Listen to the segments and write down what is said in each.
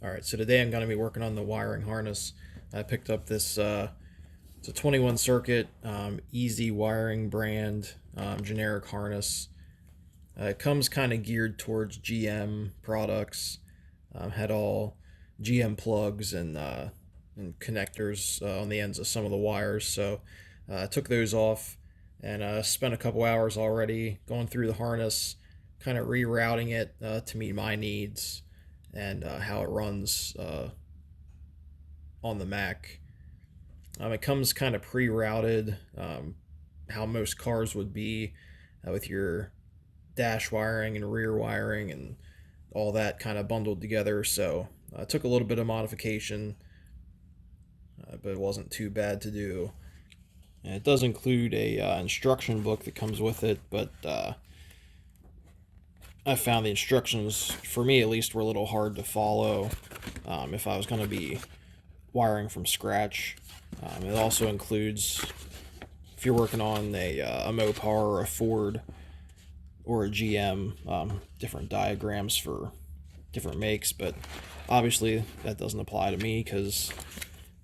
Alright, so today I'm going to be working on the wiring harness. I picked up this, it's a 21 circuit, easy wiring brand, generic harness. It comes kind of geared towards GM products. Had all GM plugs and connectors on the ends of some of the wires, so I took those off and spent a couple hours already going through the harness, kind of rerouting it to meet my needs and how it runs on the Mac. It comes kind of pre-routed, how most cars would be, with your dash wiring and rear wiring and all that kind of bundled together. So it took a little bit of modification, but it wasn't too bad to do. And it does include a instruction book that comes with it, but I found the instructions, for me at least, were a little hard to follow if I was going to be wiring from scratch. It also includes, if you're working on a Mopar or a Ford or a GM, different diagrams for different makes, but obviously that doesn't apply to me because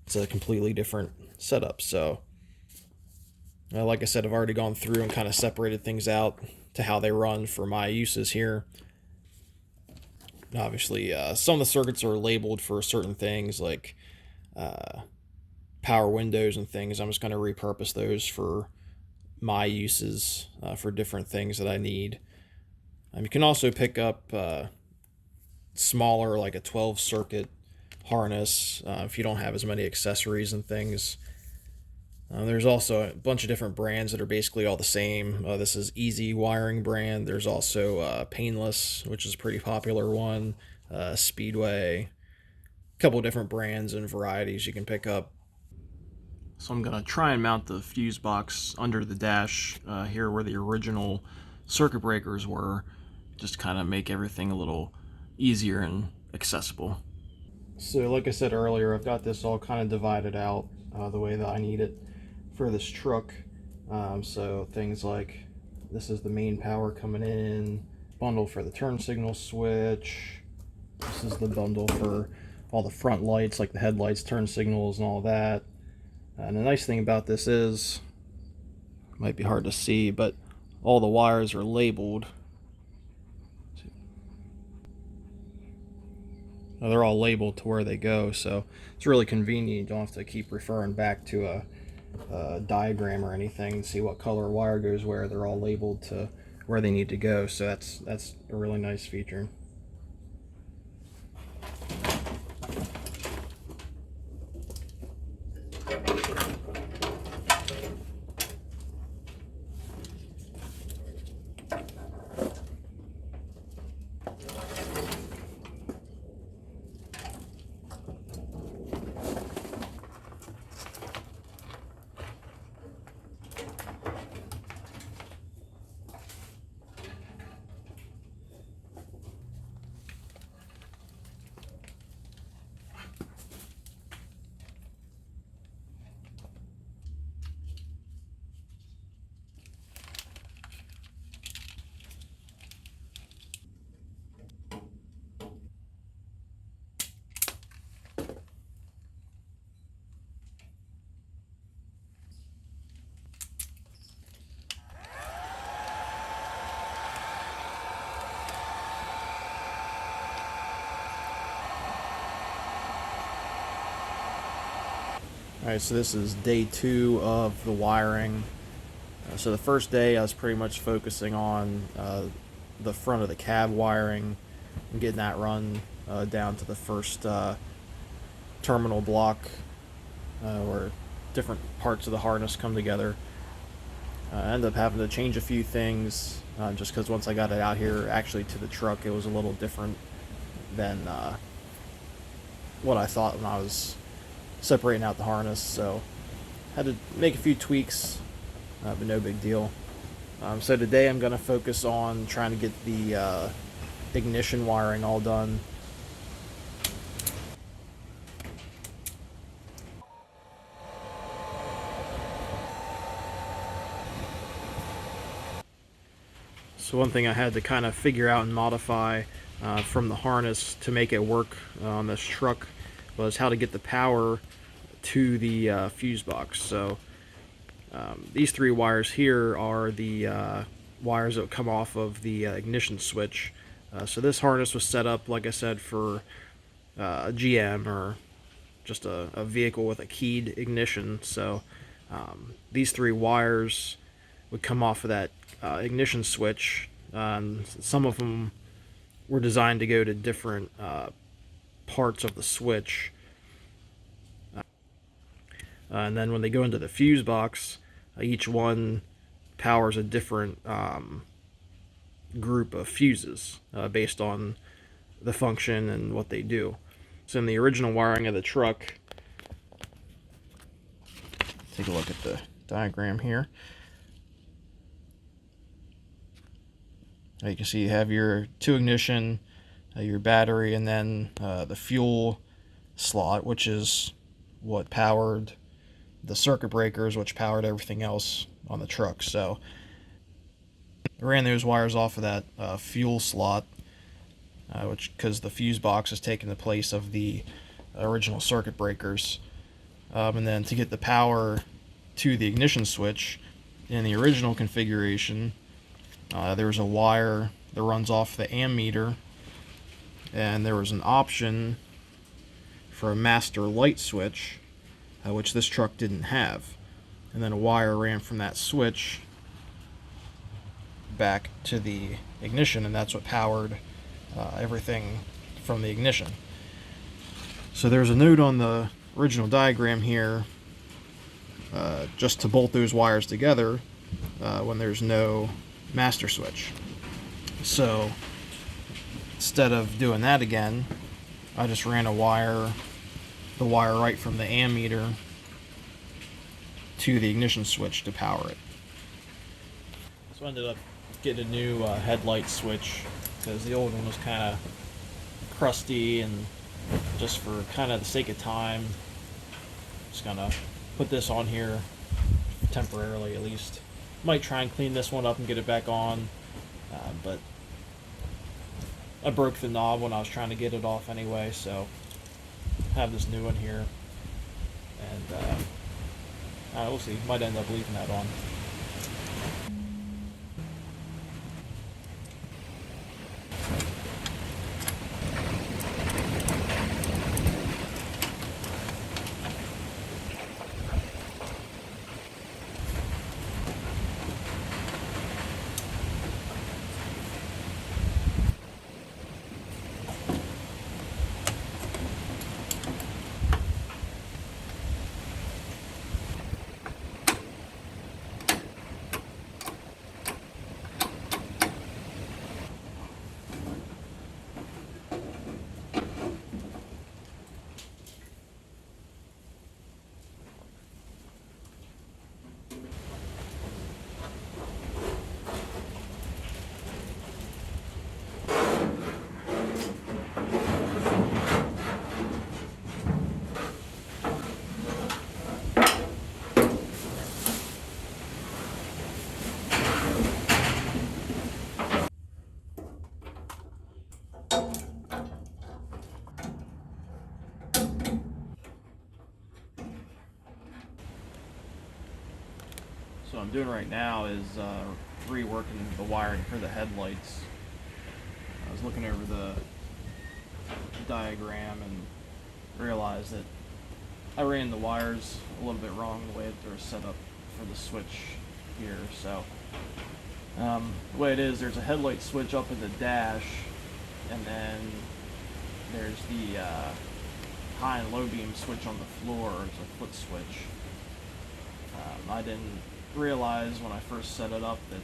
it's a completely different setup. So, like I said, I've already gone through and kind of separated things out to how they run for my uses here. Obviously, some of the circuits are labeled for certain things like power windows and things. I'm just going to repurpose those for my uses for different things that I need. You can also pick up smaller, like a 12 circuit harness if you don't have as many accessories and things. There's also a bunch of different brands that are basically all the same. This is Easy Wiring brand. There's also Painless, which is a pretty popular one. Speedway. A couple different brands and varieties you can pick up. So I'm going to try and mount the fuse box under the dash here where the original circuit breakers were. Just kind of make everything a little easier and accessible. So like I said earlier, I've got this all kind of divided out the way that I need it for this truck. So things like, this is the main power coming in, bundle for the turn signal switch. This is the bundle for all the front lights, like the headlights, turn signals, and all that. And the nice thing about this is, it might be hard to see, but all the wires are labeled. Now they're all labeled to where they go, so it's really convenient. You don't have to keep referring back to a diagram or anything to see what color wire goes where. They're all labeled to where they need to go, so that's a really nice feature. Alright, so this is day 2 of the wiring. So the first day I was pretty much focusing on the front of the cab wiring and getting that run down to the first terminal block where different parts of the harness come together. I ended up having to change a few things just because once I got it out here actually to the truck, it was a little different than what I thought when I was separating out the harness, so had to make a few tweaks, but no big deal. So today I'm going to focus on trying to get the ignition wiring all done. So one thing I had to kind of figure out and modify from the harness to make it work on this truck was how to get the power to the fuse box. So these 3 wires here are the wires that would come off of the ignition switch. So this harness was set up, like I said, for a GM or just a vehicle with a keyed ignition. So these 3 wires would come off of that ignition switch. Some of them were designed to go to different parts of the switch. And then when they go into the fuse box, each one powers a different group of fuses based on the function and what they do. So in the original wiring of the truck, take a look at the diagram here. You can see you have your 2 ignition, your battery, and then the fuel slot, which is what powered the circuit breakers, which powered everything else on the truck. So I ran those wires off of that fuel slot, which because the fuse box is taking the place of the original circuit breakers. And then to get the power to the ignition switch in the original configuration, there's a wire that runs off the ammeter, and there was an option for a master light switch, which this truck didn't have. And then a wire ran from that switch back to the ignition, and that's what powered everything from the ignition. So there's a note on the original diagram here just to bolt those wires together when there's no master switch. So instead of doing that again, I just ran the wire right from the ammeter to the ignition switch to power it. So I ended up getting a new headlight switch because the old one was kind of crusty, and just for kind of the sake of time, just gonna put this on here temporarily at least. Might try and clean this one up and get it back on, but I broke the knob when I was trying to get it off anyway, so I have this new one here, and we'll see. Might end up leaving that on. So what I'm doing right now is reworking the wiring for the headlights. I was looking over the diagram and realized that I ran the wires a little bit wrong the way that they're set up for the switch here. So the way it is, there's a headlight switch up in the dash, and then there's the high and low beam switch on the floor. It's a foot switch. I didn't realize when I first set it up that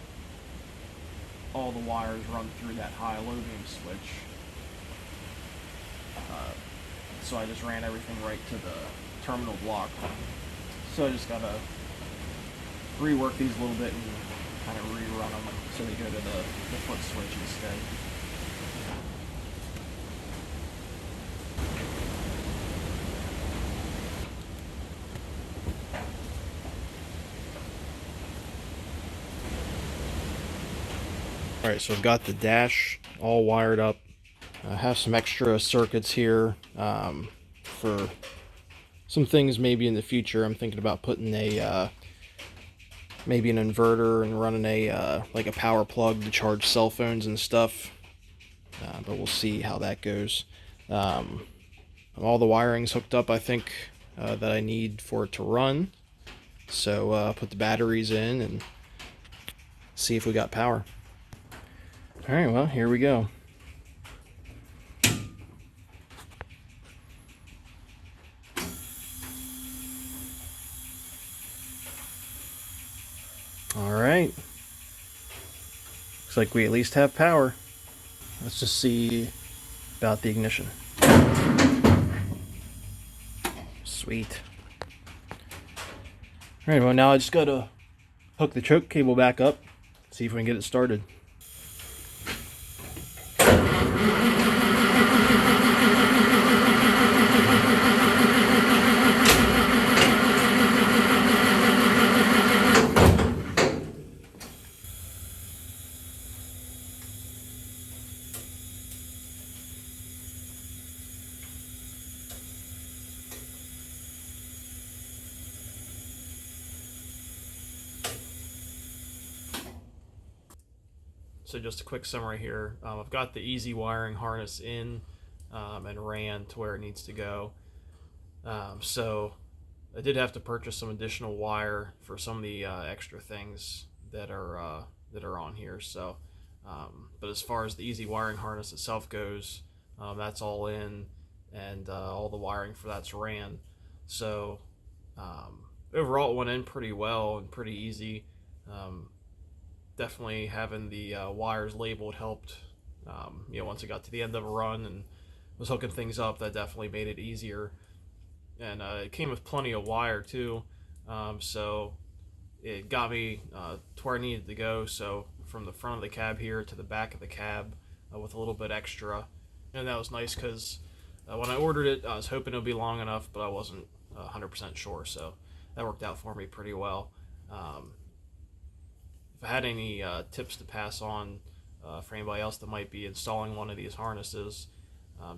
all the wires run through that high low beam switch, so I just ran everything right to the terminal block. So I just gotta rework these a little bit and kind of rerun them so they go to the foot switch instead. Alright, so I've got the dash all wired up I have some extra circuits here for some things maybe in the future. I'm thinking about putting a maybe an inverter and running a like a power plug to charge cell phones and stuff. But we'll see how that goes. All the wiring's hooked up, I think, that I need for it to run. So put the batteries in and see if we got power. All right, well, here we go. All right. Looks like we at least have power. Let's just see about the ignition. Sweet. All right, well, now I just gotta hook the choke cable back up, see if we can get it started. So just a quick summary here. I've got the easy wiring harness in and ran to where it needs to go. So I did have to purchase some additional wire for some of the extra things that are on here. So, but as far as the easy wiring harness itself goes, that's all in, and all the wiring for that's ran. So overall, it went in pretty well and pretty easy. Definitely having the wires labeled helped. Once I got to the end of a run and was hooking things up, that definitely made it easier. And it came with plenty of wire too, so it got me to where I needed to go. So from the front of the cab here to the back of the cab with a little bit extra, and that was nice because when I ordered it, I was hoping it would be long enough, but I wasn't 100% sure. So that worked out for me pretty well. If I had any tips to pass on for anybody else that might be installing one of these harnesses,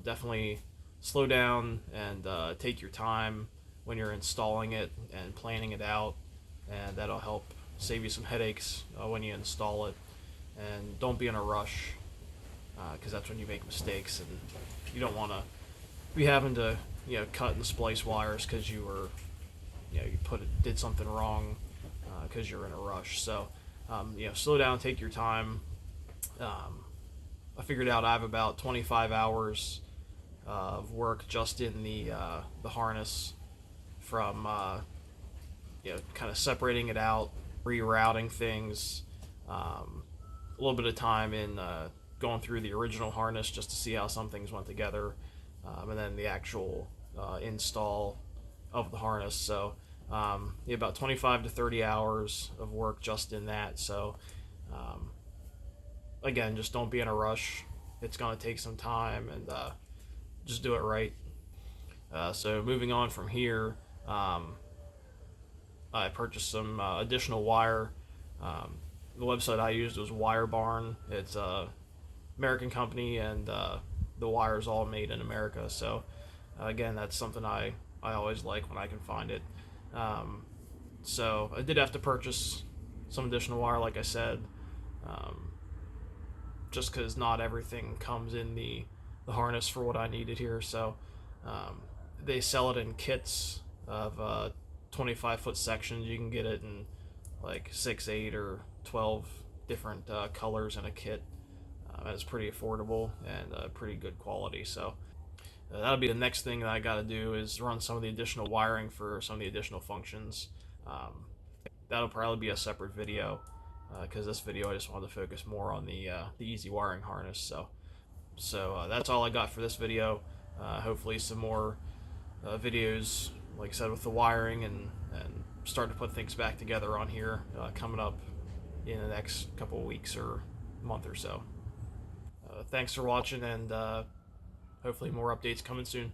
definitely slow down and take your time when you're installing it and planning it out, and that'll help save you some headaches when you install it. And don't be in a rush, because that's when you make mistakes, and you don't want to be having to cut and splice wires because you were did something wrong because you're in a rush. So slow down, take your time. I figured out I have about 25 hours of work just in the harness, from kind of separating it out, rerouting things, a little bit of time in going through the original harness just to see how some things went together, and then the actual install of the harness. So about 25 to 30 hours of work just in that. So again, just don't be in a rush. It's going to take some time, and just do it right. So moving on from here, I purchased some additional wire. The website I used was Wire Barn. It's a American company, and the wire's all made in America. So again, that's something I always like when I can find it. So I did have to purchase some additional wire, like I said, just because not everything comes in the harness for what I needed here. So they sell it in kits of 25-foot sections. You can get it in like 6, 8, or 12 different colors in a kit. And it's pretty affordable and pretty good quality. So that'll be the next thing that I got to do, is run some of the additional wiring for some of the additional functions. That'll probably be a separate video, because this video I just wanted to focus more on the easy wiring harness. So that's all I got for this video. Hopefully some more videos, like I said, with the wiring and start to put things back together on here coming up in the next couple of weeks or month or so. Thanks for watching, and hopefully more updates coming soon.